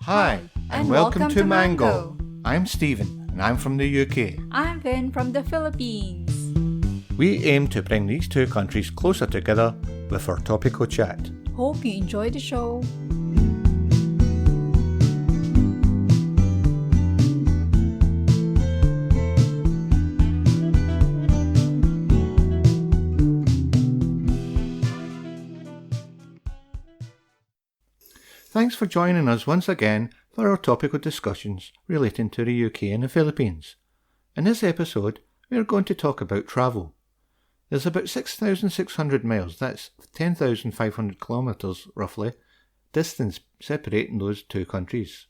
Hi, and welcome to ManGow. I'm Stephen, and I'm from the UK. I'm Vin from the Philippines. We aim to bring these two countries closer together with our topical chat. Hope you enjoy the show. Thanks for joining us once again for our topical discussions relating to the UK and the Philippines. In this episode, we are going to talk about travel. There's about 6,600 miles, that's 10,500 kilometres roughly, distance separating those two countries.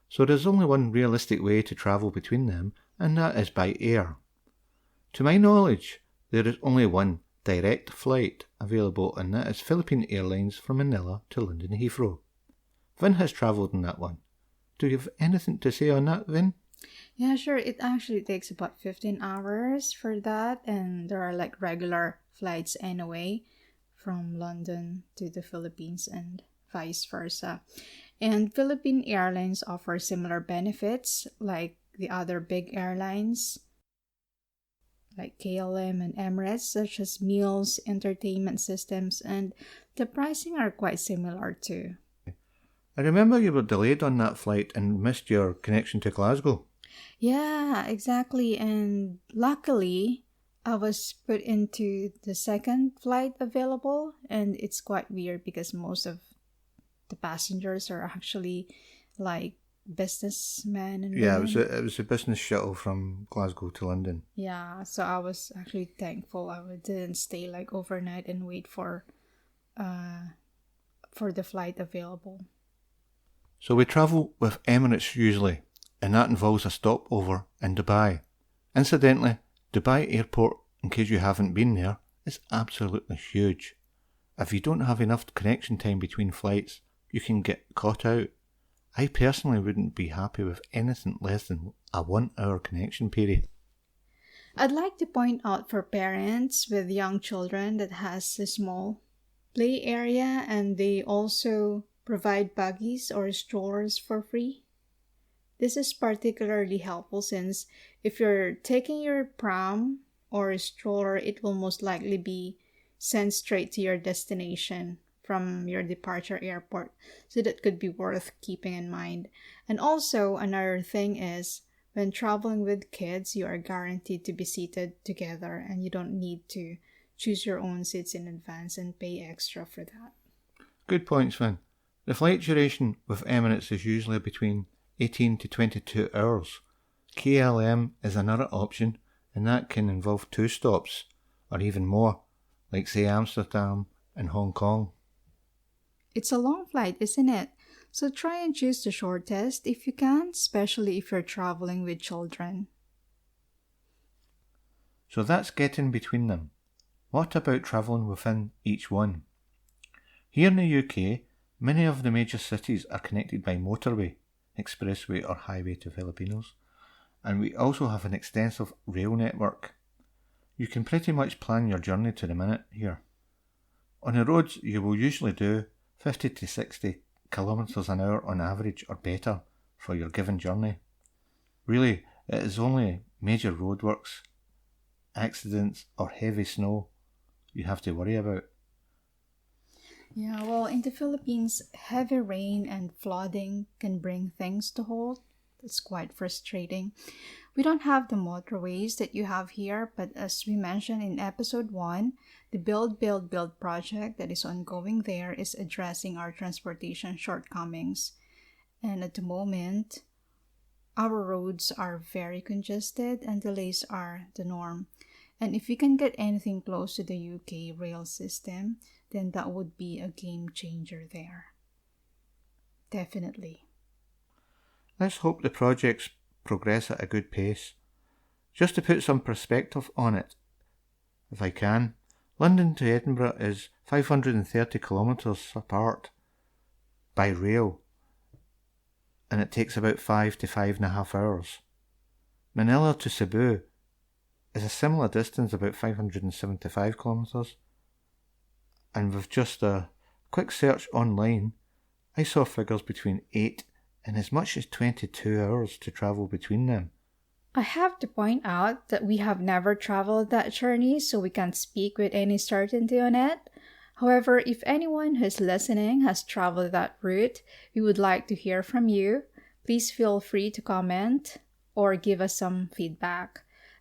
So there's only one realistic way to travel between them, and that is by air. To my knowledge, there is only one direct flight available, and that is Philippine Airlines from Manila to London Heathrow. Vin has travelled in that one. Do you have anything to say on that, Vin? Yeah, sure. It actually takes about 15 hours for that, and there are like regular flights anyway from London to the Philippines and vice versa. And Philippine Airlines offer similar benefits like the other big airlines like KLM and Emirates, such as meals, entertainment systems, and the pricing are quite similar too. I remember you were delayed on that flight and missed your connection to Glasgow. Yeah, exactly. And luckily, I was put into the second flight available, and it's quite weird because most of the passengers are actually like businessmen and Yeah, women. it was a business shuttle from Glasgow to London. Yeah, so I was actually thankful I didn't stay like overnight and wait for the flight available. So we travel with Emirates usually, and that involves a stopover in Dubai. Incidentally, Dubai Airport, in case you haven't been there, is absolutely huge. If you don't have enough connection time between flights, you can get caught out. I personally wouldn't be happy with anything less than a 1 hour connection period. I'd like to point out for parents with young children that has a small play area, and they also provide buggies or strollers for free. This is particularly helpful since if you're taking your pram or a stroller, it will most likely be sent straight to your destination from your departure airport. So that could be worth keeping in mind. And also, another thing is, when traveling with kids, you are guaranteed to be seated together and you don't need to choose your own seats in advance and pay extra for that. Good points, Vin. The flight duration with Emirates is usually between 18 to 22 hours. KLM is another option, and that can involve 2 stops, or even more, like say Amsterdam and Hong Kong. It's a long flight, isn't it? So try and choose the shortest if you can, especially if you're traveling with children. So that's getting between them. What about travelling within each one? Here in the UK, many of the major cities are connected by motorway, expressway or highway to Filipinos, and we also have an extensive rail network. You can pretty much plan your journey to the minute here. On the roads, you will usually do 50 to 60 kilometres an hour on average or better for your given journey. Really, it is only major roadworks, accidents or heavy snow you have to worry about. Yeah, well, in the Philippines, heavy rain and flooding can bring things to halt. It's quite frustrating. We don't have the motorways that you have here, but as we mentioned in episode 1, the Build project that is ongoing there is addressing our transportation shortcomings. And at the moment, our roads are very congested and delays are the norm. And if we can get anything close to the UK rail system, then that would be a game changer there. Definitely. Let's hope the projects progress at a good pace. Just to put some perspective on it, if I can, London to Edinburgh is 530 kilometres apart by rail, and it takes about 5 to 5.5 hours. Manila to Cebu is a similar distance, about 575 kilometres, and with just a quick search online, I saw figures between 8 and as much as 22 hours to travel between them. I have to point out that we have never traveled that journey, so we can't speak with any certainty on it. However, if anyone who's listening has traveled that route, we would like to hear from you. Please feel free to comment or give us some feedback.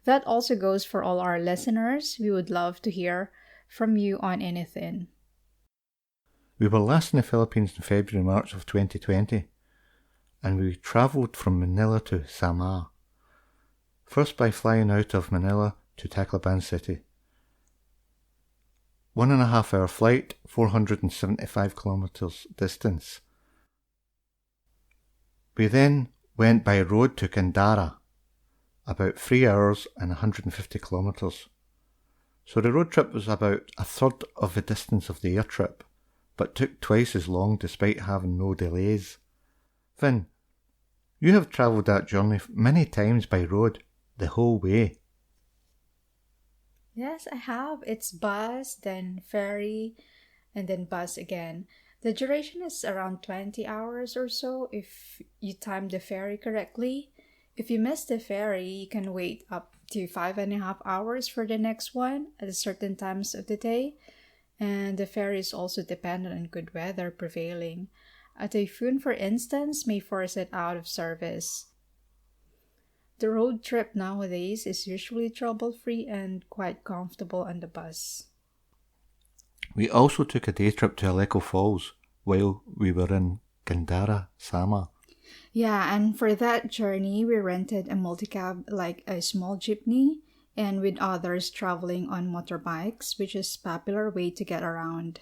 That also goes for all our listeners. We would love to hear from you on anything. We were last in the Philippines in February, March of 2020, and we travelled from Manila to Samar. First by flying out of Manila to Tacloban City. 1.5 hour flight, 475 kilometres distance. We then went by road to Kandara, about 3 hours and 150 kilometres. So the road trip was about a third of the distance of the air trip, but took twice as long despite having no delays. Finn, you have travelled that journey many times by road, the whole way. Yes, I have. It's bus, then ferry, and then bus again. The duration is around 20 hours or so if you time the ferry correctly. If you miss the ferry, you can wait up to 5.5 hours for the next one at certain times of the day. And the ferry is also dependent on good weather prevailing. A typhoon, for instance, may force it out of service. The road trip nowadays is usually trouble-free and quite comfortable on the bus. We also took a day trip to Aleco Falls while we were in Kandara, Samar. Yeah, and for that journey, we rented a multicab, like a small jeepney, and with others traveling on motorbikes, which is a popular way to get around.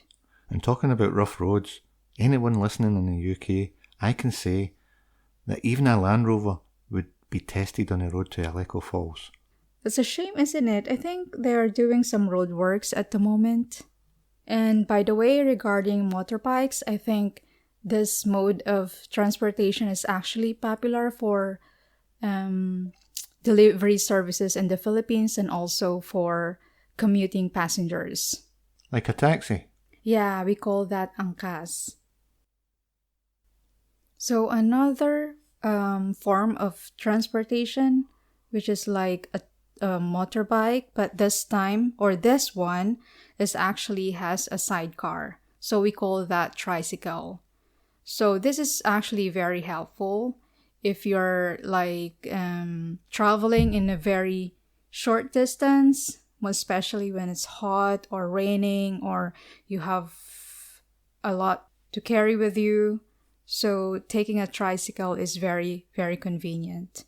And talking about rough roads, anyone listening in the UK, I can say that even a Land Rover would be tested on the road to Aleco Falls. That's a shame, isn't it? I think they're doing some road works at the moment. And by the way, regarding motorbikes, I think this mode of transportation is actually popular for delivery services in the Philippines and also for commuting passengers. Like a taxi? Yeah, we call that angkas. So another form of transportation, which is like a motorbike, but this one is actually has a sidecar. So we call that tricycle. So this is actually very helpful if you're like traveling in a very short distance, especially when it's hot or raining or you have a lot to carry with you. So taking a tricycle is very, very convenient.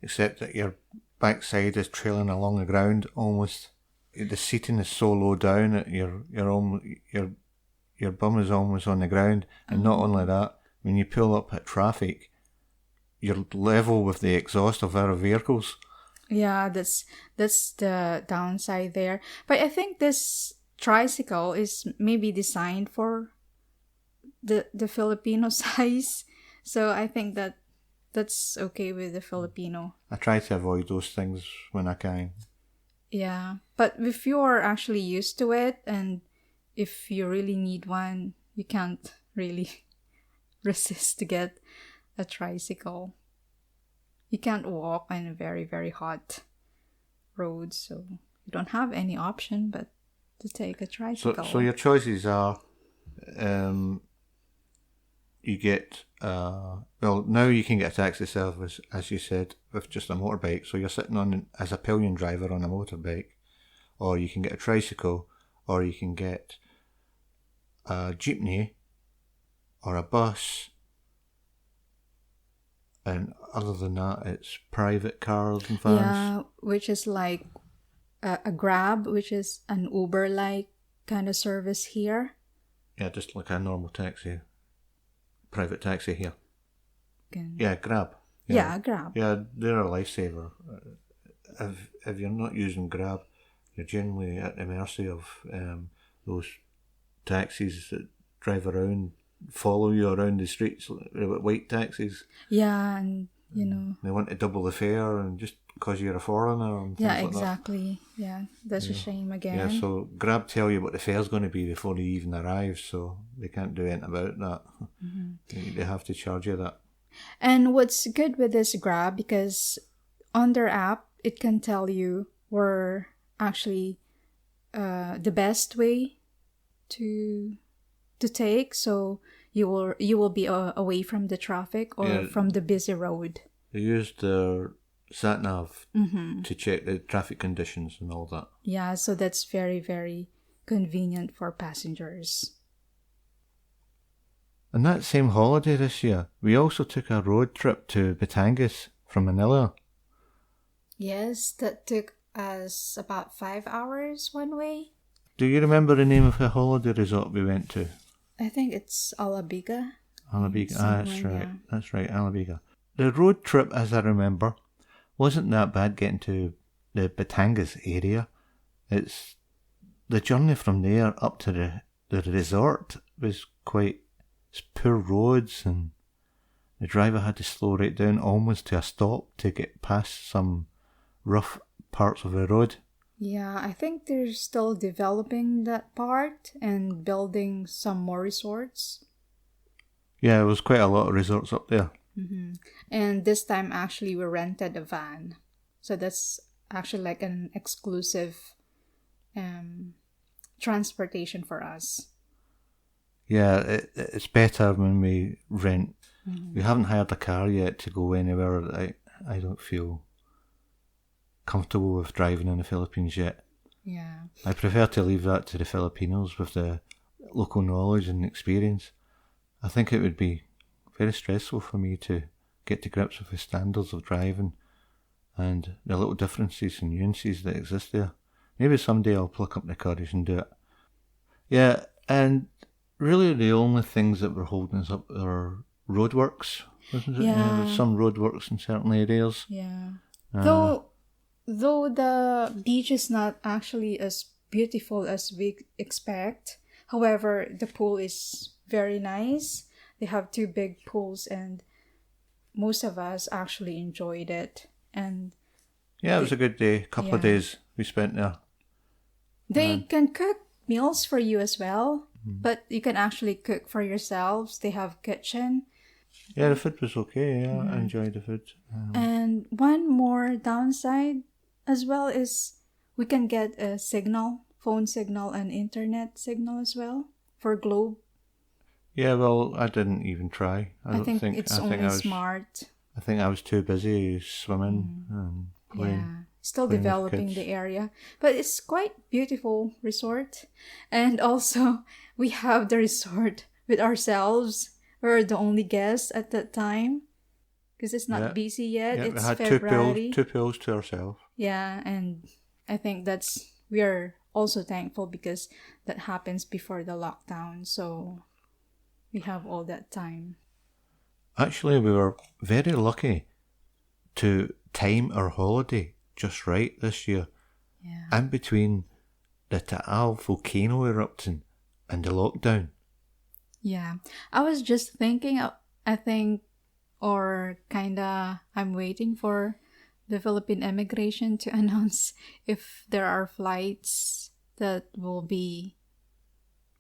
Except that your backside is trailing along the ground almost. The seating is so low down that your bum is almost on the ground. And not only that, when you pull up at traffic, you're level with the exhaust of other vehicles. Yeah, that's the downside there. But I think this tricycle is maybe designed for the Filipino size. So I think that's okay with the Filipino. I try to avoid those things when I can. Yeah, but if you're actually used to it and if you really need one, you can't really resist to get a tricycle. You can't walk on a very, very hot road, so you don't have any option but to take a tricycle. So your choices are, you get, well, now you can get a taxi service, as you said, with just a motorbike. So you're sitting on as a pillion driver on a motorbike, or you can get a tricycle, or you can get a jeepney, or a bus. And other than that, it's private cars and vans. Yeah, which is like a Grab, which is an Uber-like kind of service here. Yeah, just like a normal taxi. Private taxi here. Can... Yeah, Grab. Yeah, Grab. Yeah, they're a lifesaver. If you're not using Grab, you're generally at the mercy of those taxis that drive around, follow you around the streets, white taxis. Yeah, and you know they want to double the fare, and just because you're a foreigner and things like exactly. That. Yeah, that's a shame again. Yeah, so Grab tell you what the fare's going to be before you even arrive, so they can't do anything about that. Mm-hmm. They have to charge you that. And what's good with this Grab, because on their app, it can tell you where actually the best way to take, so you will be away from the traffic or from the busy road. They used their sat nav to check the traffic conditions and all that. Yeah, so that's very, very convenient for passengers. On that same holiday this year, we also took a road trip to Batangas from Manila. Yes, that took us about 5 hours one way. Do you remember the name of the holiday resort we went to? I think it's Alabiga. Alabiga, that's right. Yeah. That's right, Alabiga. The road trip, as I remember, wasn't that bad getting to the Batangas area. It's the journey from there up to the resort was quite poor roads, and the driver had to slow right down almost to a stop to get past some rough parts of the road. Yeah, I think they're still developing that part and building some more resorts. Yeah, there was quite a lot of resorts up there. Mm-hmm. And this time, actually, we rented a van. So that's actually like an exclusive transportation for us. Yeah, it's better when we rent. Mm-hmm. We haven't hired a car yet to go anywhere. I don't feel comfortable with driving in the Philippines yet. Yeah. I prefer to leave that to the Filipinos with the local knowledge and experience. I think it would be very stressful for me to get to grips with the standards of driving and the little differences and nuances that exist there. Maybe someday I'll pluck up the courage and do it. Yeah, and really the only things that were holding us up are roadworks, wasn't it? Yeah. There's some roadworks in certain areas. Yeah. Though the beach is not actually as beautiful as we expect, however, the pool is very nice. They have 2 big pools, and most of us actually enjoyed it. And yeah, it was a good day. Couple of days we spent there. They can cook meals for you as well, but you can actually cook for yourselves. They have kitchen. Yeah, the food was okay. Yeah, I enjoyed the food. And one more downside as well is we can get a signal, phone signal and internet signal as well for Globe. Yeah, well, I didn't even try. I think it's only smart. I think I was too busy swimming and playing. Yeah, still developing the area. But it's quite beautiful resort. And also, we have the resort with ourselves. We're the only guests at that time. Because it's not busy yet. Yeah, it's we had February. two pools to ourselves. Yeah, and I think we are also thankful because that happens before the lockdown. So we have all that time. Actually, we were very lucky to time our holiday just right this year. Yeah. In between the Taal volcano erupting and the lockdown. Yeah. I was just thinking, I'm waiting for the Philippine immigration to announce if there are flights that will be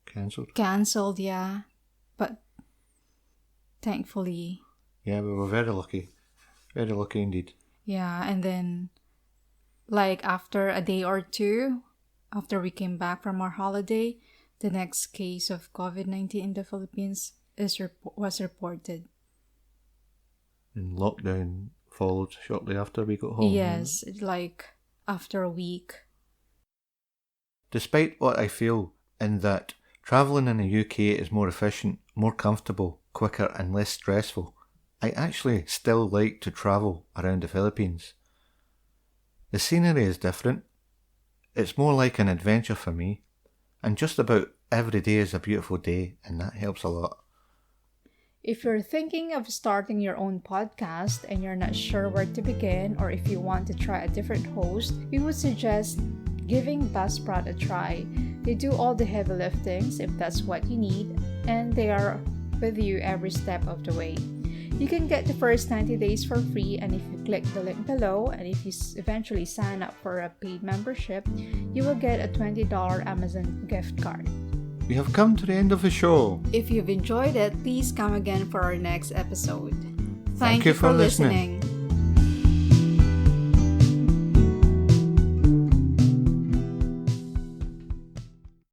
cancelled, yeah. But thankfully. Yeah, we were very lucky. Very lucky indeed. Yeah, and then like after a day or two, after we came back from our holiday, the next case of COVID-19 in the Philippines was reported. And lockdown followed shortly after we got home. Yes, like after a week. Despite what I feel in that travelling in the UK is more efficient, more comfortable, quicker and less stressful, I actually still like to travel around the Philippines. The scenery is different. It's more like an adventure for me. And just about every day is a beautiful day, and that helps a lot. If you're thinking of starting your own podcast and you're not sure where to begin, or if you want to try a different host, we would suggest giving Buzzsprout a try. They do all the heavy liftings if that's what you need, and they are with you every step of the way. You can get the first 90 days for free, and if you click the link below, and if you eventually sign up for a paid membership, you will get a $20 Amazon gift card. We have come to the end of the show. If you've enjoyed it, please come again for our next episode. Thank you for listening.